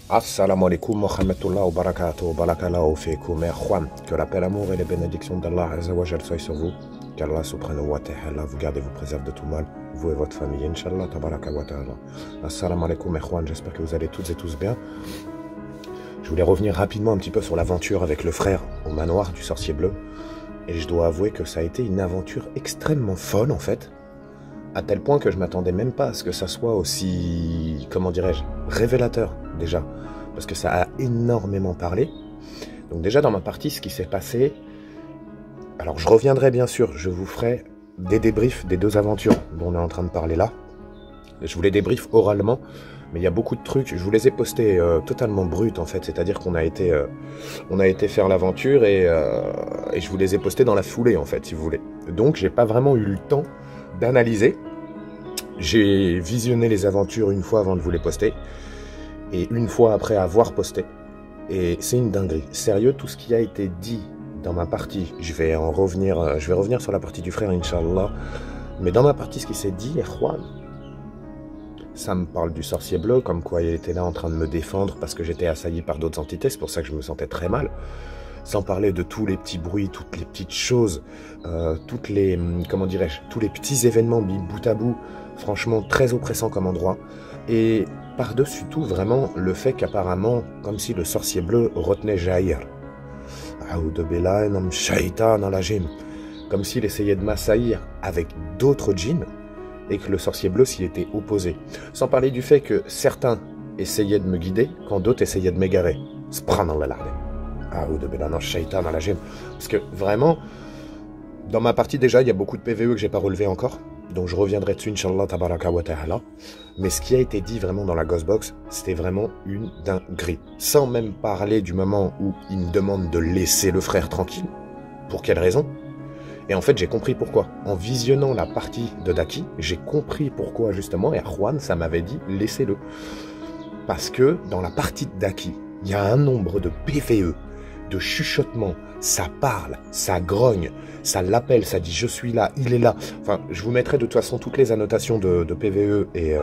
Assalamu alaikum wa rahmatullahi wa barakatuh, barakallahu fikum, et Juan, que la paix, l'amour et les bénédictions d'Allah Azzawajal soient sur vous, qu'Allah subhanahu wa ta'ala vous garde et vous préserve de tout mal, vous et votre famille, Inch'Allah, tabaraka wa ta'ala. Assalamu alaikum, et Juan, j'espère que vous allez toutes et tous bien. Je voulais revenir rapidement un petit peu sur l'aventure avec le frère au manoir du sorcier bleu, et je dois avouer que ça a été une aventure extrêmement folle en fait, à tel point que je m'attendais même pas à ce que ça soit aussi, comment dirais-je, révélateur déjà, parce que ça a énormément parlé. Donc déjà dans ma partie, ce qui s'est passé, alors je reviendrai bien sûr, je vous ferai des débriefs des deux aventures dont on est en train de parler là. Je vous les débriefe oralement, mais il y a beaucoup de trucs, je vous les ai postés totalement bruts en fait, c'est-à-dire qu'on a été faire l'aventure et je vous les ai postés dans la foulée en fait, si vous voulez. Donc j'ai pas vraiment eu le temps d'analyser. J'ai visionné les aventures une fois avant de vous les poster et une fois après avoir posté, et c'est une dinguerie. Sérieux, tout ce qui a été dit dans ma partie, je vais revenir sur la partie du frère Inch'Allah, mais dans ma partie ce qui s'est dit, Juan, ça me parle du sorcier bleu, comme quoi il était là en train de me défendre parce que j'étais assailli par d'autres entités, c'est pour ça que je me sentais très mal. Sans parler de tous les petits bruits, toutes les petites choses, toutes les, comment dirais-je, tous les petits événements mis bout à bout, franchement très oppressant comme endroit. Et par-dessus tout, vraiment, le fait qu'apparemment, comme si le sorcier bleu retenait Jair. Comme s'il essayait de m'assaillir avec d'autres djinns et que le sorcier bleu s'y était opposé. Sans parler du fait que certains essayaient de me guider quand d'autres essayaient de m'égarer. Parce que vraiment, dans ma partie déjà, il y a beaucoup de PVE que j'ai pas relevé encore. Donc je reviendrai dessus, Inch'Allah, tabaraka wa ta'ala. Mais ce qui a été dit vraiment dans la Ghostbox, c'était vraiment une dinguerie. Sans même parler du moment où il me demande de laisser le frère tranquille. Pour quelle raison? Et en fait, j'ai compris pourquoi. En visionnant la partie de Daki, j'ai compris pourquoi justement, et Juan, ça m'avait dit, laissez-le. Parce que dans la partie de Daki, il y a un nombre de PVE, de chuchotements, ça parle, ça grogne, ça l'appelle, ça dit je suis là, il est là. Enfin, je vous mettrai de toute façon toutes les annotations de PVE et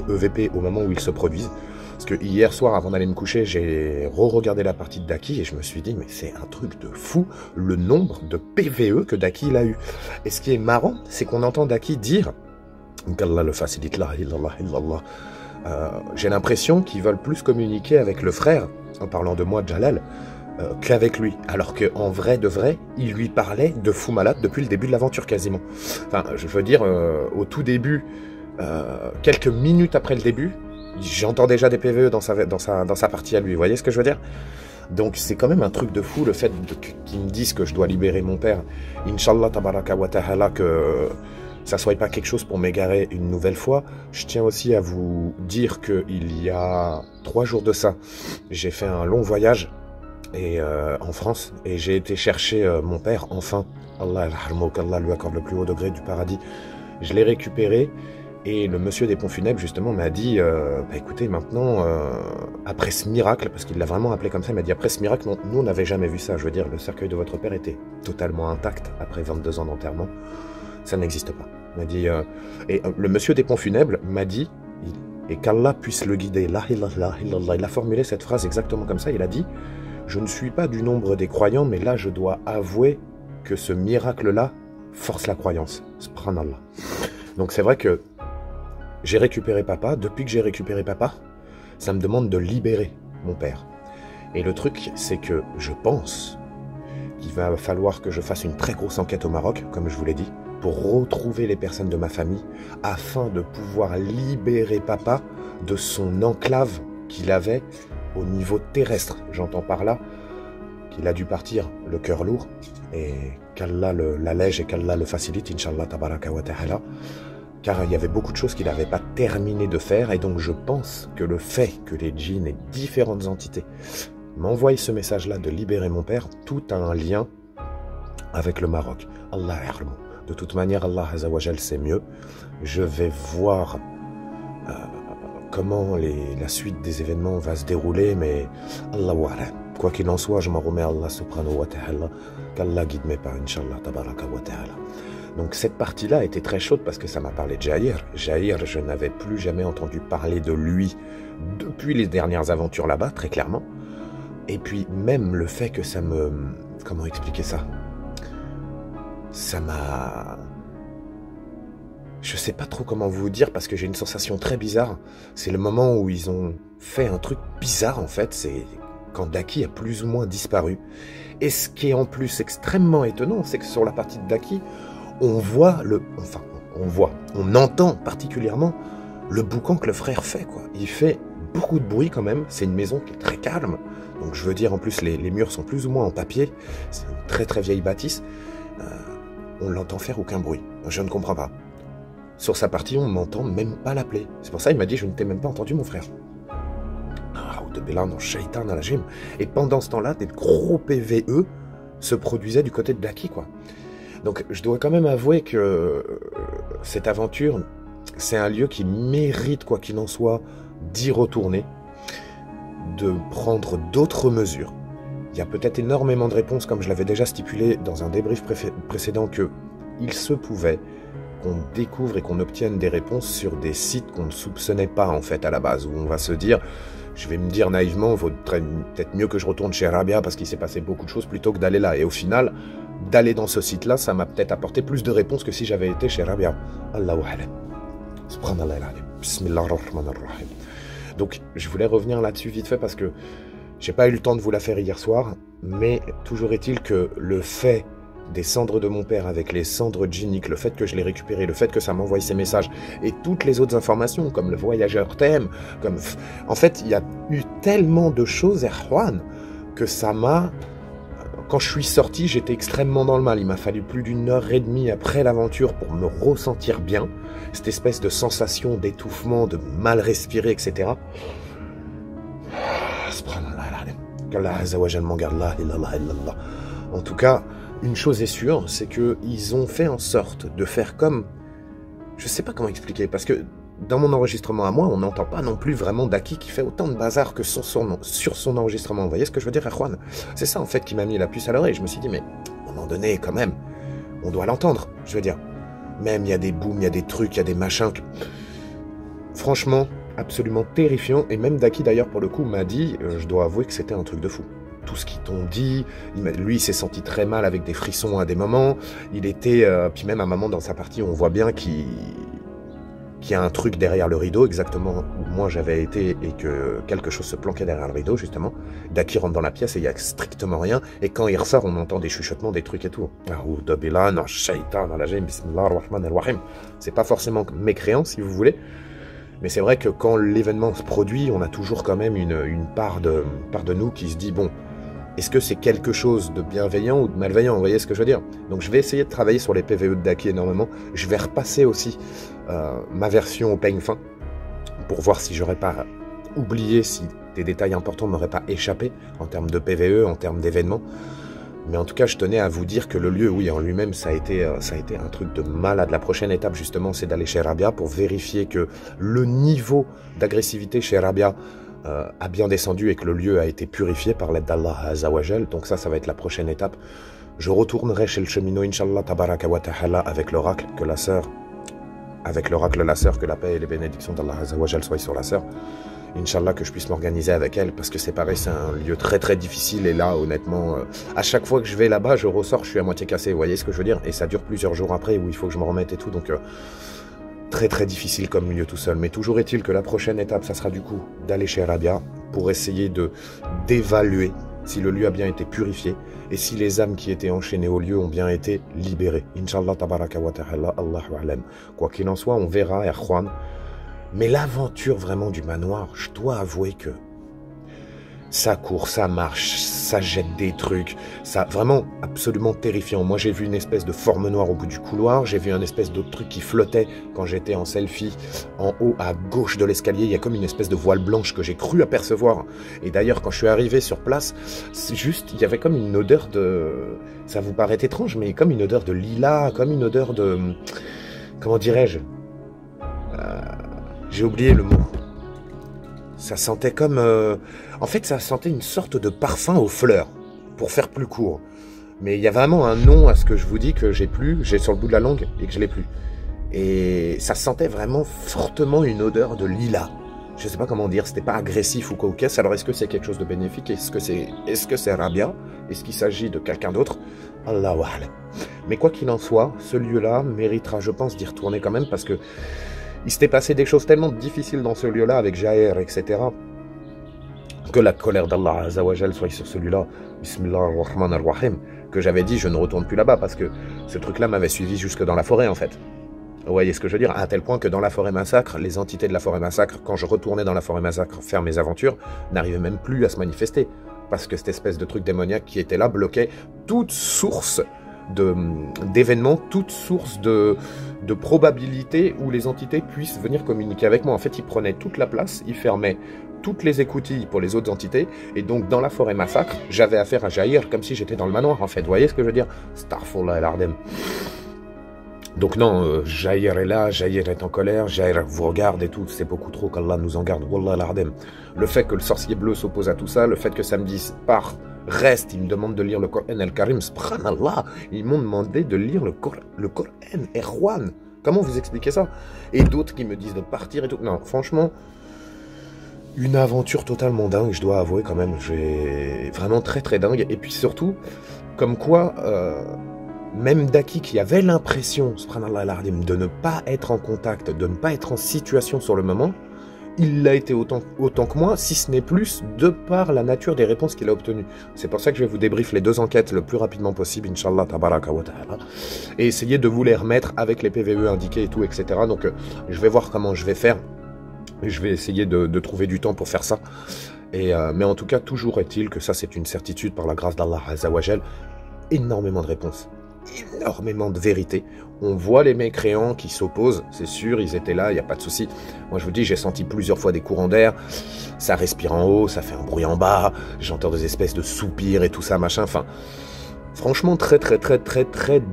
EVP au moment où ils se produisent. Parce que hier soir, avant d'aller me coucher, j'ai re-regardé la partie de Daki et je me suis dit, mais c'est un truc de fou, le nombre de PVE que Daki il a eu. Et ce qui est marrant, c'est qu'on entend Daki dire, qu'Allah le facilite, la illallah, illallah. J'ai l'impression qu'ils veulent plus communiquer avec le frère, en parlant de moi, Jalal, qu'avec lui, alors qu'en vrai de vrai, il lui parlait de fou malade depuis le début de l'aventure quasiment. Enfin, je veux dire, au tout début, quelques minutes après le début, j'entends déjà des PVE dans sa partie à lui, vous voyez ce que je veux dire? Donc c'est quand même un truc de fou, le fait qu'ils me disent que je dois libérer mon père. Inch'Allah, tabaraka wa ta'ala, que ça soit pas quelque chose pour m'égarer une nouvelle fois. Je tiens aussi à vous dire qu'il y a 3 jours de ça, j'ai fait un long voyage en France, et j'ai été chercher mon père, enfin, Allah qu'Allah lui accorde le plus haut degré du paradis. Je l'ai récupéré, et le monsieur des pompes funèbres justement m'a dit, bah écoutez, maintenant, après ce miracle, parce qu'il l'a vraiment appelé comme ça, il m'a dit après ce miracle, nous on n'avait jamais vu ça, je veux dire, le cercueil de votre père était totalement intact après 22 ans d'enterrement, ça n'existe pas. Il m'a dit, le monsieur des pompes funèbres m'a dit, et qu'Allah puisse le guider, la ilaha illallah, il a formulé cette phrase exactement comme ça, il a dit, je ne suis pas du nombre des croyants, mais là je dois avouer que ce miracle-là force la croyance. Subhanallah. Donc c'est vrai que j'ai récupéré papa. Depuis que j'ai récupéré papa, ça me demande de libérer mon père. Et le truc, c'est que je pense qu'il va falloir que je fasse une très grosse enquête au Maroc, comme je vous l'ai dit, pour retrouver les personnes de ma famille, afin de pouvoir libérer papa de son enclave qu'il avait au niveau terrestre. J'entends par là qu'il a dû partir le cœur lourd, et qu'Allah l'allège et qu'Allah le facilite, Inch'Allah, tabaraka wa ta'ala, car il y avait beaucoup de choses qu'il n'avait pas terminé de faire, et donc je pense que le fait que les djinns et différentes entités m'envoient ce message-là de libérer mon père, tout a un lien avec le Maroc. Allah yarmou. De toute manière, Allah Azzawajal, c'est mieux. Je vais voir comment la suite des événements va se dérouler, mais Allahu a'lam. Quoi qu'il en soit, je m'en remets à Allah subhanahu wa ta'ala, qu'Allah guide mes pas, Inch'Allah tabaraka wa ta'ala. Donc cette partie-là était très chaude parce que ça m'a parlé de Jair. Jair, je n'avais plus jamais entendu parler de lui depuis les dernières aventures là-bas, très clairement. Et puis même le fait que ça me... Comment expliquer ça? Ça m'a... Je sais pas trop comment vous dire parce que j'ai une sensation très bizarre. C'est le moment où ils ont fait un truc bizarre en fait, c'est quand Daki a plus ou moins disparu. Et ce qui est en plus extrêmement étonnant, c'est que sur la partie de Daki, on voit on entend particulièrement le boucan que le frère fait, quoi. Il fait beaucoup de bruit quand même, c'est une maison qui est très calme, donc je veux dire en plus les murs sont plus ou moins en papier, c'est une très très vieille bâtisse, on l'entend faire aucun bruit, je ne comprends pas. Sur sa partie, on m'entend même pas l'appeler, c'est pour ça il m'a dit je ne t'ai même pas entendu mon frère. De Bélan dans Shaitan à la gym. Et pendant ce temps-là, des gros PVE se produisaient du côté de Daki, quoi. Donc je dois quand même avouer que cette aventure, c'est un lieu qui mérite, quoi qu'il en soit, d'y retourner, de prendre d'autres mesures. Il y a peut-être énormément de réponses, comme je l'avais déjà stipulé dans un débrief précédent, que il se pouvait qu'on découvre et qu'on obtienne des réponses sur des sites qu'on ne soupçonnait pas en fait à la base, où on va se dire, je vais me dire naïvement, il vaudrait peut-être mieux que je retourne chez Rabia parce qu'il s'est passé beaucoup de choses plutôt que d'aller là. Et au final, d'aller dans ce site-là, ça m'a peut-être apporté plus de réponses que si j'avais été chez Rabia. Allahu alam. Subhanallah alim. Bismillahirrahmanirrahim. Donc, je voulais revenir là-dessus vite fait parce que j'ai pas eu le temps de vous la faire hier soir, mais toujours est-il que le fait des cendres de mon père avec les cendres djinniques, le fait que je l'ai récupéré, le fait que ça m'envoie ces messages et toutes les autres informations comme le voyageur thème, comme... En fait, il y a eu tellement de choses, Erwan, que ça m'a... Quand je suis sorti, j'étais extrêmement dans le mal. Il m'a fallu plus d'1h30 après l'aventure pour me ressentir bien. Cette espèce de sensation d'étouffement, de mal respirer, etc. Qu'Allah Azza wa Jal m'en garde là, illallah, illallah. En tout cas, une chose est sûre, c'est qu'ils ont fait en sorte de faire comme... Je sais pas comment expliquer, parce que dans mon enregistrement à moi, on n'entend pas non plus vraiment Daki qui fait autant de bazar que sur son enregistrement. Vous voyez ce que je veux dire, Erwan? C'est ça en fait qui m'a mis la puce à l'oreille. Je me suis dit, mais à un moment donné, quand même, on doit l'entendre, je veux dire. Même il y a des booms, il y a des trucs, il y a des machins... Franchement, absolument terrifiant. Et même Daki d'ailleurs, pour le coup, m'a dit, je dois avouer que c'était un truc de fou. Tout ce qu'ils t'ont dit, lui il s'est senti très mal avec des frissons à des moments, il était, puis même à un moment dans sa partie on voit bien qu'il y a un truc derrière le rideau, exactement où moi j'avais été et que quelque chose se planquait derrière le rideau justement. Daki rentre dans la pièce et il n'y a strictement rien, et quand il ressort on entend des chuchotements, des trucs et tout. C'est pas forcément mécréant si vous voulez, mais c'est vrai que quand l'événement se produit, on a toujours quand même une part de nous qui se dit bon, est-ce que c'est quelque chose de bienveillant ou de malveillant? Vous voyez ce que je veux dire? Donc je vais essayer de travailler sur les PVE de Daki énormément. Je vais repasser aussi ma version au peigne fin pour voir si j'aurais pas oublié, si des détails importants ne m'auraient pas échappé en termes de PVE, en termes d'événements. Mais en tout cas, je tenais à vous dire que le lieu, oui, en lui-même, ça a été un truc de malade. La prochaine étape, justement, c'est d'aller chez Rabia pour vérifier que le niveau d'agressivité chez Rabia a bien descendu et que le lieu a été purifié par l'aide d'Allah Azza wa Jal. Donc ça va être la prochaine étape. Je retournerai chez le cheminot, Inch'Allah, tabaraka wa ta'ala, avec l'oracle, que la sœur, que la paix et les bénédictions d'Allah Azza wa Jal soient sur la sœur. Inch'Allah, que je puisse m'organiser avec elle, parce que c'est pareil, c'est un lieu très très difficile, et là, honnêtement, à chaque fois que je vais là-bas, je ressors, je suis à moitié cassé, vous voyez ce que je veux dire? Et ça dure plusieurs jours après, où il faut que je me remette et tout, donc très très difficile comme milieu tout seul. Mais toujours est-il que la prochaine étape, ça sera du coup d'aller chez Rabia, pour essayer d'évaluer si le lieu a bien été purifié, et si les âmes qui étaient enchaînées au lieu ont bien été libérées. Inch'Allah, tabaraka wa ta'ala, Allahu a'lam. Quoi qu'il en soit, on verra, Erwan. Mais l'aventure vraiment du manoir, je dois avouer que ça court, ça marche, ça jette des trucs, ça vraiment absolument terrifiant. Moi j'ai vu une espèce de forme noire au bout du couloir, j'ai vu un espèce d'autre truc qui flottait quand j'étais en selfie en haut à gauche de l'escalier. Il y a comme une espèce de voile blanche que j'ai cru apercevoir. Et d'ailleurs quand je suis arrivé sur place, c'est juste, il y avait comme une odeur de... Ça vous paraît étrange, mais comme une odeur de lilas, comme une odeur de... Comment dirais-je? J'ai oublié le mot. Ça sentait comme... En fait, ça sentait une sorte de parfum aux fleurs, pour faire plus court. Mais il y a vraiment un nom à ce que je vous dis que j'ai sur le bout de la langue et que je l'ai plus. Et ça sentait vraiment fortement une odeur de lilas. Je sais pas comment dire, c'était pas agressif ou quoi ou qu'est-ce. Alors est-ce que c'est quelque chose de bénéfique? Est-ce que c'est Rabia? Est-ce qu'il s'agit de quelqu'un d'autre? Allahu a'lam. Mais quoi qu'il en soit, ce lieu-là méritera, je pense, d'y retourner quand même parce que il s'était passé des choses tellement difficiles dans ce lieu-là avec Jaher, etc. Que la colère d'Allah Azzawajal soit sur celui-là. Bismillah ar-Rahman ar-Rahim. Que j'avais dit, je ne retourne plus là-bas parce que ce truc-là m'avait suivi jusque dans la forêt en fait. Vous voyez ce que je veux dire? À tel point que dans la forêt massacre, les entités de la forêt massacre, quand je retournais dans la forêt massacre faire mes aventures, n'arrivaient même plus à se manifester. Parce que cette espèce de truc démoniaque qui était là bloquait toute source d'événements, toute source de probabilité où les entités puissent venir communiquer avec moi. En fait, ils prenaient toute la place, ils fermaient toutes les écoutilles pour les autres entités, et donc dans la forêt massacre, j'avais affaire à Jair comme si j'étais dans le manoir en fait. Vous voyez ce que je veux dire? Starfallah el-Ardem. Donc non, Jair est là, Jair est en colère, Jair vous regarde et tout, c'est beaucoup trop qu'Allah nous en garde, Wallah el-Ardem. Le fait que le sorcier bleu s'oppose à tout ça, le fait que ça me dise reste, il me demande de lire le Coran el-Karim, subhanallah, ils m'ont demandé de lire le Coran, Erwan. Comment vous expliquez ça? Et d'autres qui me disent de partir et tout. Non, franchement, une aventure totalement dingue, je dois avouer quand même, vraiment très très dingue. Et puis surtout, comme quoi... même Daki qui avait l'impression, subhanallah al-Ardim, de ne pas être en contact, de ne pas être en situation sur le moment, il l'a été autant que moi, si ce n'est plus, de par la nature des réponses qu'il a obtenues. C'est pour ça que je vais vous débrief les deux enquêtes le plus rapidement possible, Inch'Allah, tabaraka wa ta'ala, et essayer de vous les remettre avec les PVE indiqués et tout, etc. Donc je vais voir comment je vais faire, je vais essayer de trouver du temps pour faire ça. Mais en tout cas, toujours est-il que ça c'est une certitude par la grâce d'Allah Azzawajal, énormément de réponses. Énormément de vérité. On voit les mécréants qui s'opposent, c'est sûr, ils étaient là, il n'y a pas de souci. Moi je vous dis, j'ai senti plusieurs fois des courants d'air, ça respire en haut, ça fait un bruit en bas, j'entends des espèces de soupirs et tout ça, machin, enfin... Franchement, très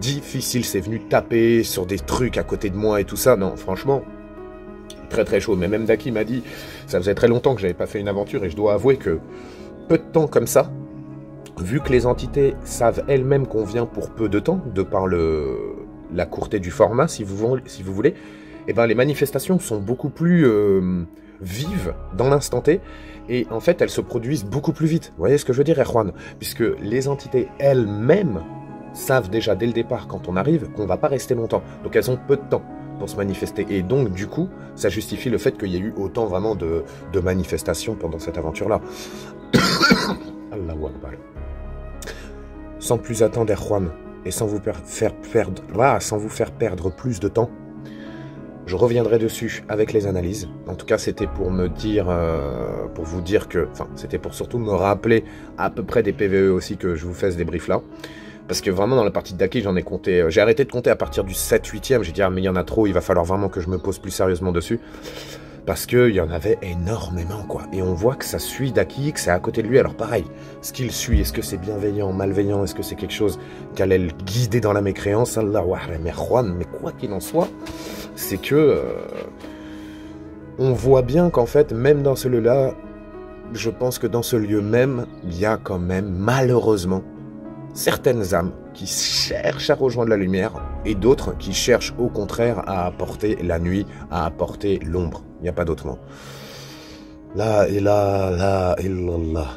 difficile, c'est venu taper sur des trucs à côté de moi et tout ça, non, franchement... Très chaud, mais même Daki m'a dit, ça faisait très longtemps que j'avais pas fait une aventure et je dois avouer que peu de temps comme ça, vu que les entités savent elles-mêmes qu'on vient pour peu de temps, de par la courteté du format, si vous voulez, et ben les manifestations sont beaucoup plus vives dans l'instant T, et en fait elles se produisent beaucoup plus vite. Vous voyez ce que je veux dire, Erwan? Puisque les entités elles-mêmes savent déjà dès le départ, quand on arrive, qu'on ne va pas rester longtemps. Donc elles ont peu de temps pour se manifester. Et donc, du coup, ça justifie le fait qu'il y ait eu autant vraiment de manifestations pendant cette aventure-là. Allahu Akbar. Sans plus attendre, Erwan, et sans vous faire perdre plus de temps, je reviendrai dessus avec les analyses. En tout cas, c'était pour me dire, pour vous dire que, enfin, c'était pour surtout me rappeler à peu près des PVE aussi que je vous fais ce débrief là. Parce que vraiment, dans la partie de Daki, j'en ai compté, j'ai arrêté de compter à partir du 7-8e. J'ai dit, ah, mais il y en a trop, il va falloir vraiment que je me pose plus sérieusement dessus. Parce qu'il y en avait énormément, quoi. Et on voit que ça suit Daki, que c'est à côté de lui. Alors pareil, ce qu'il suit, est-ce que c'est bienveillant, malveillant? Est-ce que c'est quelque chose qui allait le guider dans la mécréance? Allahu Akbar. Mais quoi qu'il en soit, c'est que... on voit bien qu'en fait, même dans ce lieu-là, je pense que dans ce lieu même, il y a quand même, malheureusement, certaines âmes qui cherchent à rejoindre la lumière et d'autres qui cherchent au contraire à apporter la nuit, à apporter l'ombre. Il n'y a pas d'autre mot. La illallah.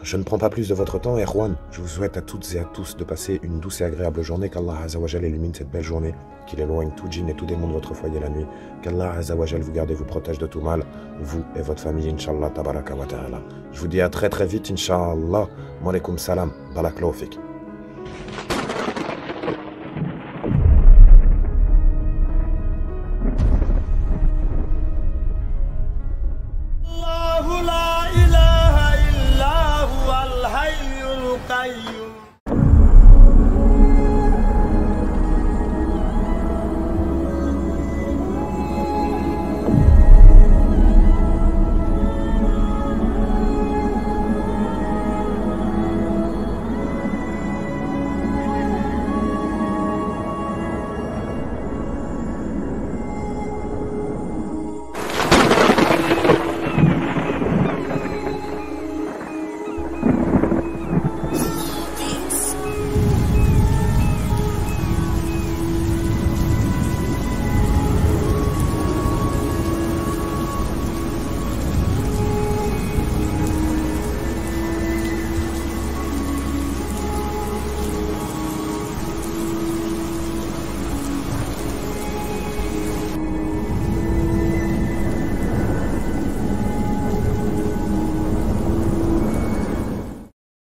Je ne prends pas plus de votre temps, Erwan. Je vous souhaite à toutes et à tous de passer une douce et agréable journée. Qu'Allah Azzawajal illumine cette belle journée, qu'il éloigne tout djinn et tout démon de votre foyer la nuit. Qu'Allah Azzawajal vous garde et vous protège de tout mal, vous et votre famille, Inch'Allah, tabaraka wa ta'ala. Je vous dis à très vite, Inch'Allah. Wa alaikum salam, barakallahu fik.